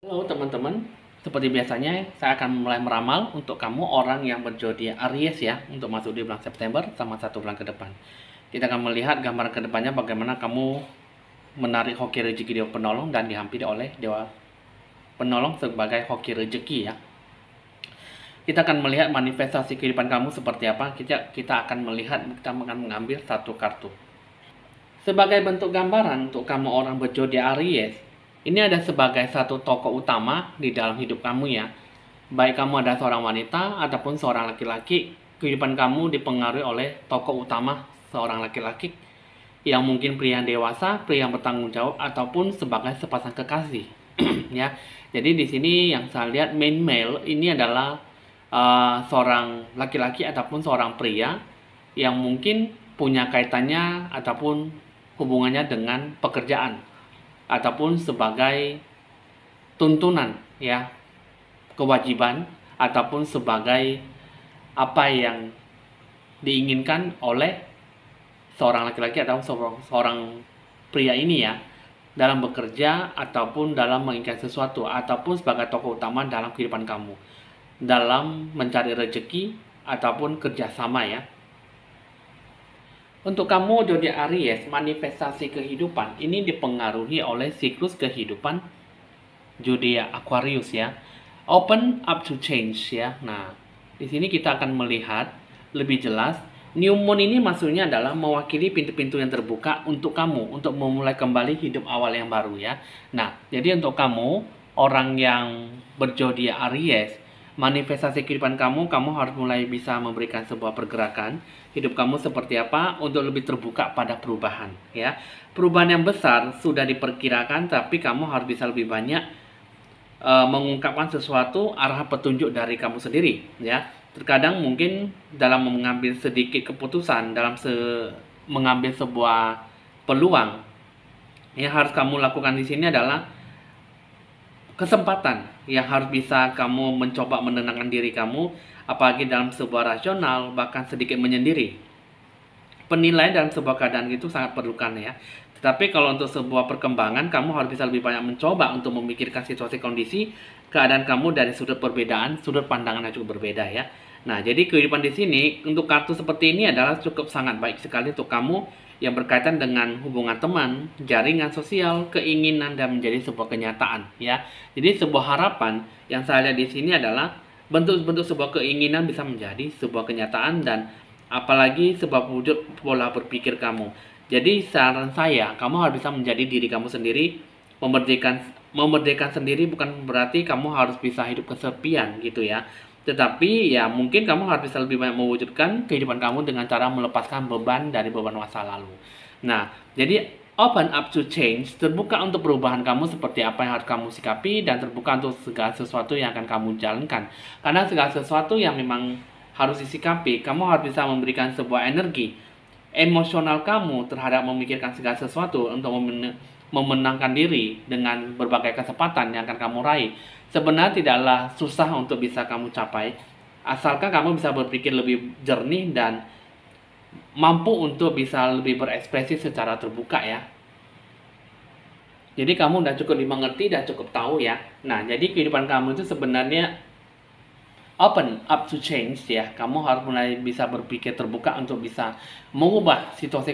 Halo teman-teman, seperti biasanya saya akan mulai meramal untuk kamu orang yang berzodiak Aries ya, untuk masuk di bulan September sama 1 bulan ke depan. Kita akan melihat gambaran ke depannya bagaimana kamu menarik hoki rezeki dewa penolong dan dihampiri oleh dewa penolong sebagai hoki rezeki ya. Kita akan melihat manifestasi kehidupan kamu seperti apa. Kita akan melihat, kita akan mengambil satu kartu. Sebagai bentuk gambaran untuk kamu orang berzodiak Aries, ini ada sebagai satu tokoh utama di dalam hidup kamu ya. Baik kamu adalah seorang wanita ataupun seorang laki-laki, kehidupan kamu dipengaruhi oleh tokoh utama seorang laki-laki yang mungkin pria yang dewasa, pria yang bertanggung jawab ataupun sebagai sepasang kekasih. Ya. Jadi di sini yang saya lihat main male ini adalah seorang laki-laki ataupun seorang pria yang mungkin punya kaitannya ataupun hubungannya dengan pekerjaan ataupun sebagai tuntunan ya, kewajiban ataupun sebagai apa yang diinginkan oleh seorang laki-laki atau seorang pria ini ya, dalam bekerja ataupun dalam menginginkan sesuatu ataupun sebagai tokoh utama dalam kehidupan kamu dalam mencari rezeki ataupun kerjasama ya. Untuk kamu zodiak Aries, manifestasi kehidupan ini dipengaruhi oleh siklus kehidupan zodiak Aquarius ya. Open up to change ya. Nah, di sini kita akan melihat lebih jelas. New Moon ini maksudnya adalah mewakili pintu-pintu yang terbuka untuk kamu untuk memulai kembali hidup awal yang baru ya. Nah, jadi untuk kamu orang yang berzodiak Aries, manifestasi kehidupan kamu harus mulai bisa memberikan sebuah pergerakan hidup kamu seperti apa untuk lebih terbuka pada perubahan ya. Perubahan yang besar sudah diperkirakan, tapi kamu harus bisa lebih banyak mengungkapkan sesuatu arah petunjuk dari kamu sendiri ya. Terkadang mungkin dalam mengambil sedikit keputusan, dalam mengambil sebuah peluang yang harus kamu lakukan di sini adalah kesempatan yang harus bisa kamu mencoba menenangkan diri kamu, apalagi dalam sebuah rasional, bahkan sedikit menyendiri. Penilaian dalam sebuah keadaan itu sangat perlukan ya. Tetapi kalau untuk sebuah perkembangan, kamu harus bisa lebih banyak mencoba untuk memikirkan situasi kondisi, keadaan kamu dari sudut perbedaan, sudut pandangan yang cukup berbeda ya. Nah, jadi kehidupan di sini untuk kartu seperti ini adalah cukup sangat baik sekali untuk kamu yang berkaitan dengan hubungan teman, jaringan sosial, keinginan dan menjadi sebuah kenyataan ya. Jadi sebuah harapan yang saya lihat di sini adalah bentuk-bentuk sebuah keinginan bisa menjadi sebuah kenyataan dan apalagi sebuah wujud pola berpikir kamu. Jadi saran saya, kamu harus bisa menjadi diri kamu sendiri, memerdekakan sendiri bukan berarti kamu harus bisa hidup kesepian gitu ya. Tetapi ya mungkin kamu harus bisa lebih banyak mewujudkan kehidupan kamu dengan cara melepaskan beban dari beban masa lalu. Nah, jadi open up to change, terbuka untuk perubahan kamu seperti apa yang harus kamu sikapi dan terbuka untuk segala sesuatu yang akan kamu jalankan. Karena segala sesuatu yang memang harus disikapi, kamu harus bisa memberikan sebuah energi emosional kamu terhadap memikirkan segala sesuatu untuk memenangkan diri dengan berbagai kesempatan yang akan kamu raih. Sebenarnya tidaklah susah untuk bisa kamu capai, asalkan kamu bisa berpikir lebih jernih dan mampu untuk bisa lebih berekspresi secara terbuka ya. Jadi kamu udah cukup dimengerti dan cukup tahu ya. Nah, jadi kehidupan kamu itu sebenarnya open up to change ya. Kamu harus mulai bisa berpikir terbuka untuk bisa mengubah situasi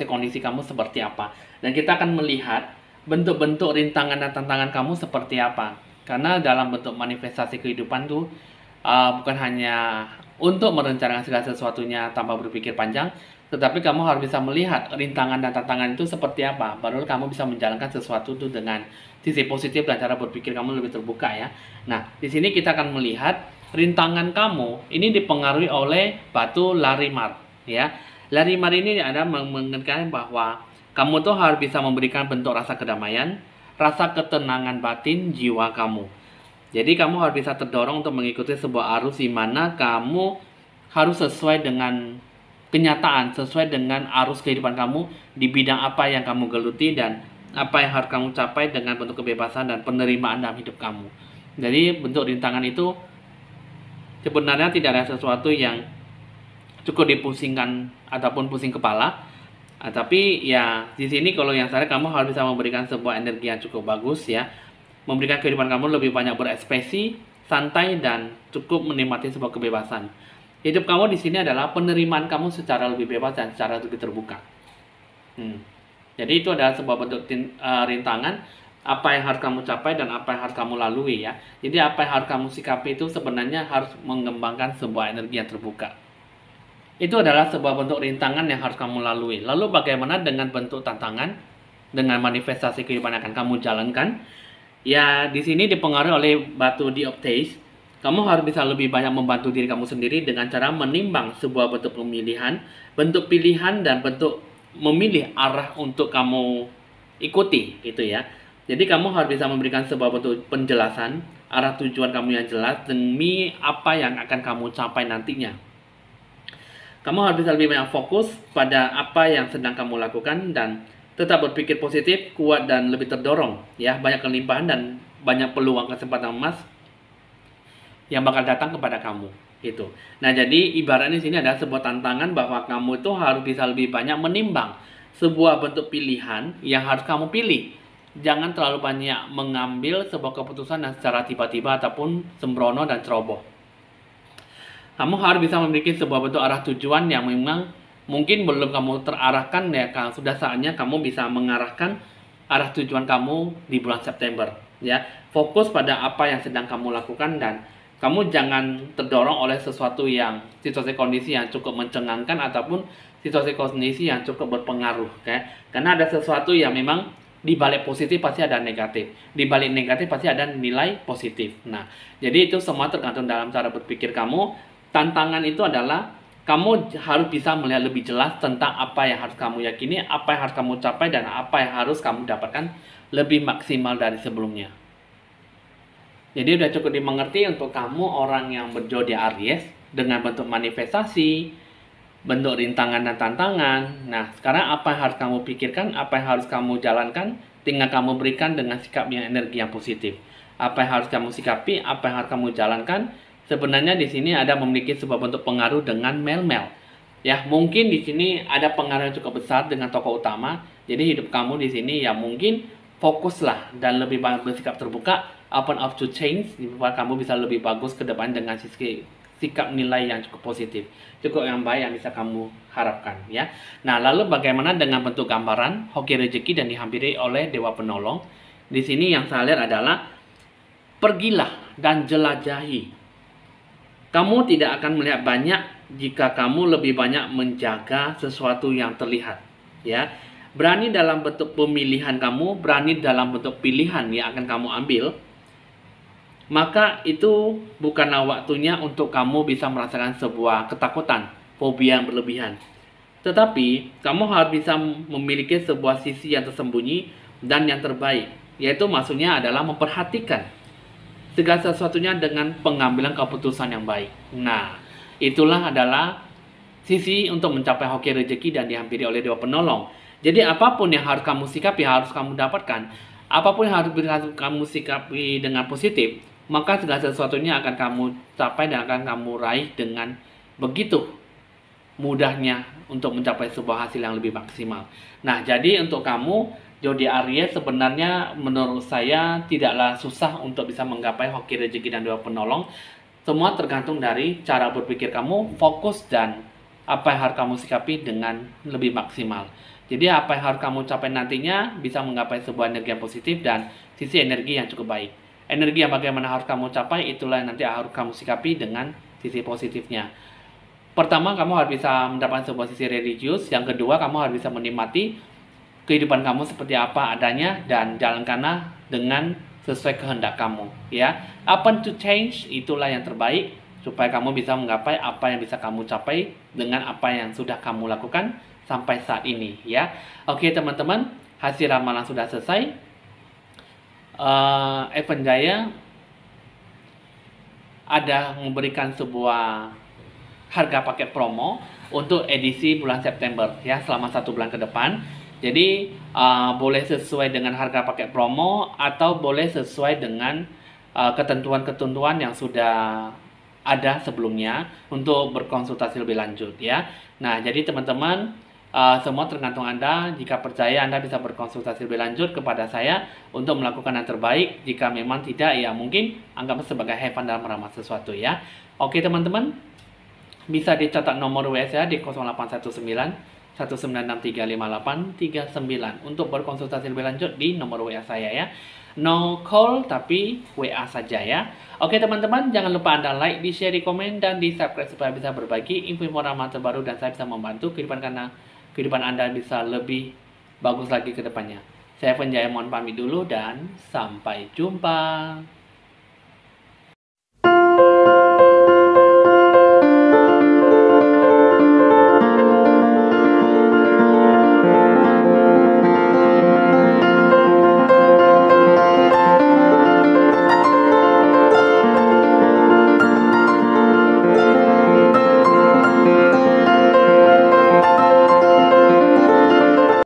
kondisi kamu seperti apa. Dan kita akan melihat bentuk-bentuk rintangan dan tantangan kamu seperti apa. Karena dalam bentuk manifestasi kehidupan tuh bukan hanya untuk merencanakan segala sesuatunya tanpa berpikir panjang, tetapi kamu harus bisa melihat rintangan dan tantangan itu seperti apa. Baru kamu bisa menjalankan sesuatu itu dengan sisi positif dan cara berpikir kamu lebih terbuka ya. Nah, di sini kita akan melihat rintangan kamu ini dipengaruhi oleh batu Larimar ya. Larimar ini ada mengenai bahwa kamu tuh harus bisa memberikan bentuk rasa kedamaian, rasa ketenangan batin jiwa kamu. Jadi kamu harus bisa terdorong untuk mengikuti sebuah arus di mana kamu harus sesuai dengan kenyataan, sesuai dengan arus kehidupan kamu di bidang apa yang kamu geluti dan apa yang harus kamu capai dengan bentuk kebebasan dan penerimaan dalam hidup kamu. Jadi bentuk rintangan itu sebenarnya tidak ada sesuatu yang cukup dipusingkan ataupun pusing kepala. Tapi ya di sini kalau yang saya kamu harus bisa memberikan sebuah energi yang cukup bagus ya. memberikan kehidupan kamu lebih banyak berekspresi, santai, dan cukup menikmati sebuah kebebasan. Hidup kamu di sini adalah penerimaan kamu secara lebih bebas dan secara lebih terbuka. Jadi itu adalah sebuah bentuk rintangan apa yang harus kamu capai dan apa yang harus kamu lalui ya. Jadi apa yang harus kamu sikapi itu sebenarnya harus mengembangkan sebuah energi yang terbuka. Itu adalah sebuah bentuk rintangan yang harus kamu lalui. Lalu bagaimana dengan bentuk tantangan, dengan manifestasi kehidupan yang akan kamu jalankan? Ya, di sini dipengaruhi oleh batu diopteis. Kamu harus bisa lebih banyak membantu diri kamu sendiri dengan cara menimbang sebuah bentuk pemilihan, bentuk pilihan, dan bentuk memilih arah untuk kamu ikuti, gitu ya. Jadi kamu harus bisa memberikan sebuah bentuk penjelasan, arah tujuan kamu yang jelas demi apa yang akan kamu capai nantinya. Kamu harus bisa lebih banyak fokus pada apa yang sedang kamu lakukan dan tetap berpikir positif, kuat, dan lebih terdorong. Ya, banyak kelimpahan dan banyak peluang kesempatan emas yang bakal datang kepada kamu. Gitu. Nah, jadi ibaratnya di sini ada sebuah tantangan bahwa kamu itu harus bisa lebih banyak menimbang sebuah bentuk pilihan yang harus kamu pilih. Jangan terlalu banyak mengambil sebuah keputusan yang secara tiba-tiba ataupun sembrono dan ceroboh. Kamu harus bisa memiliki sebuah bentuk arah tujuan yang memang mungkin belum kamu terarahkan ya, sudah saatnya kamu bisa mengarahkan arah tujuan kamu di bulan September ya. Fokus pada apa yang sedang kamu lakukan dan kamu jangan terdorong oleh sesuatu yang situasi kondisi yang cukup mencengangkan ataupun situasi kondisi yang cukup berpengaruh ya. Karena ada sesuatu yang memang di balik positif pasti ada negatif, di balik negatif pasti ada nilai positif. Nah, jadi itu semua tergantung dalam cara berpikir kamu. Tantangan itu adalah kamu harus bisa melihat lebih jelas tentang apa yang harus kamu yakini, apa yang harus kamu capai, dan apa yang harus kamu dapatkan lebih maksimal dari sebelumnya. Jadi udah cukup dimengerti untuk kamu orang yang berzodiak Aries dengan bentuk manifestasi, bentuk rintangan dan tantangan. Nah, sekarang apa yang harus kamu pikirkan, apa yang harus kamu jalankan, tinggal kamu berikan dengan sikap yang energi yang positif. Apa yang harus kamu sikapi, apa yang harus kamu jalankan. Sebenarnya di sini ada memiliki sebuah bentuk pengaruh dengan mel-mel. Ya, mungkin di sini ada pengaruh yang cukup besar dengan tokoh utama. Jadi hidup kamu di sini ya mungkin fokuslah dan lebih banyak bersikap terbuka, open up to change, supaya kamu bisa lebih bagus ke depan dengan sikap nilai yang cukup positif, cukup yang baik yang bisa kamu harapkan ya. Nah, lalu bagaimana dengan bentuk gambaran hoki rezeki dan dihampiri oleh dewa penolong? Di sini yang saya lihat adalah pergilah dan jelajahi. Kamu tidak akan melihat banyak jika kamu lebih banyak menjaga sesuatu yang terlihat, ya. Berani dalam bentuk pemilihan kamu, berani dalam bentuk pilihan yang akan kamu ambil, maka itu bukanlah waktunya untuk kamu bisa merasakan sebuah ketakutan, fobia yang berlebihan. Tetapi, kamu harus bisa memiliki sebuah sisi yang tersembunyi dan yang terbaik, yaitu maksudnya adalah memperhatikan segala sesuatunya dengan pengambilan keputusan yang baik. Nah, itulah adalah sisi untuk mencapai hoki rezeki dan dihampiri oleh dewa penolong. Jadi apapun yang harus kamu sikapi, harus kamu dapatkan, apapun yang harus kamu sikapi dengan positif, maka segala sesuatunya akan kamu capai dan akan kamu raih dengan begitu mudahnya untuk mencapai sebuah hasil yang lebih maksimal. Nah, jadi untuk kamu zodiak Aries sebenarnya menurut saya tidaklah susah untuk bisa menggapai hoki rezeki dan dewa penolong. Semua tergantung dari cara berpikir kamu, fokus dan apa yang harus kamu sikapi dengan lebih maksimal. Jadi apa yang harus kamu capai nantinya bisa menggapai sebuah energi yang positif dan sisi energi yang cukup baik. Energi yang bagaimana harus kamu capai itulah yang nanti harus kamu sikapi dengan sisi positifnya. Pertama, kamu harus bisa mendapatkan sebuah sisi religius. Yang kedua, kamu harus bisa menikmati kehidupan kamu seperti apa adanya dan jalankanlah dengan sesuai kehendak kamu ya. Open to change itulah yang terbaik supaya kamu bisa menggapai apa yang bisa kamu capai dengan apa yang sudah kamu lakukan sampai saat ini ya. Oke teman-teman, hasil ramalan sudah selesai. Evan Jaya ada memberikan sebuah harga paket promo untuk edisi bulan September ya, selama 1 bulan ke depan. Jadi boleh sesuai dengan harga paket promo atau boleh sesuai dengan ketentuan-ketentuan yang sudah ada sebelumnya untuk berkonsultasi lebih lanjut ya. Nah, jadi teman-teman Semua tergantung Anda. Jika percaya, Anda bisa berkonsultasi lebih lanjut kepada saya untuk melakukan yang terbaik. Jika memang tidak, ya mungkin anggap sebagai have fun dalam meramal sesuatu ya. Oke teman-teman, bisa dicatat nomor WA saya di 0819 196358839 untuk berkonsultasi lebih lanjut di nomor WA saya ya. No call tapi WA saja ya. Oke teman-teman, jangan lupa Anda like, di share, di komen, dan di subscribe supaya bisa berbagi info ramalan terbaru dan saya bisa membantu kehidupan Anda bisa lebih bagus lagi ke depannya. Saya Evan Jaya mohon pamit dulu dan sampai jumpa.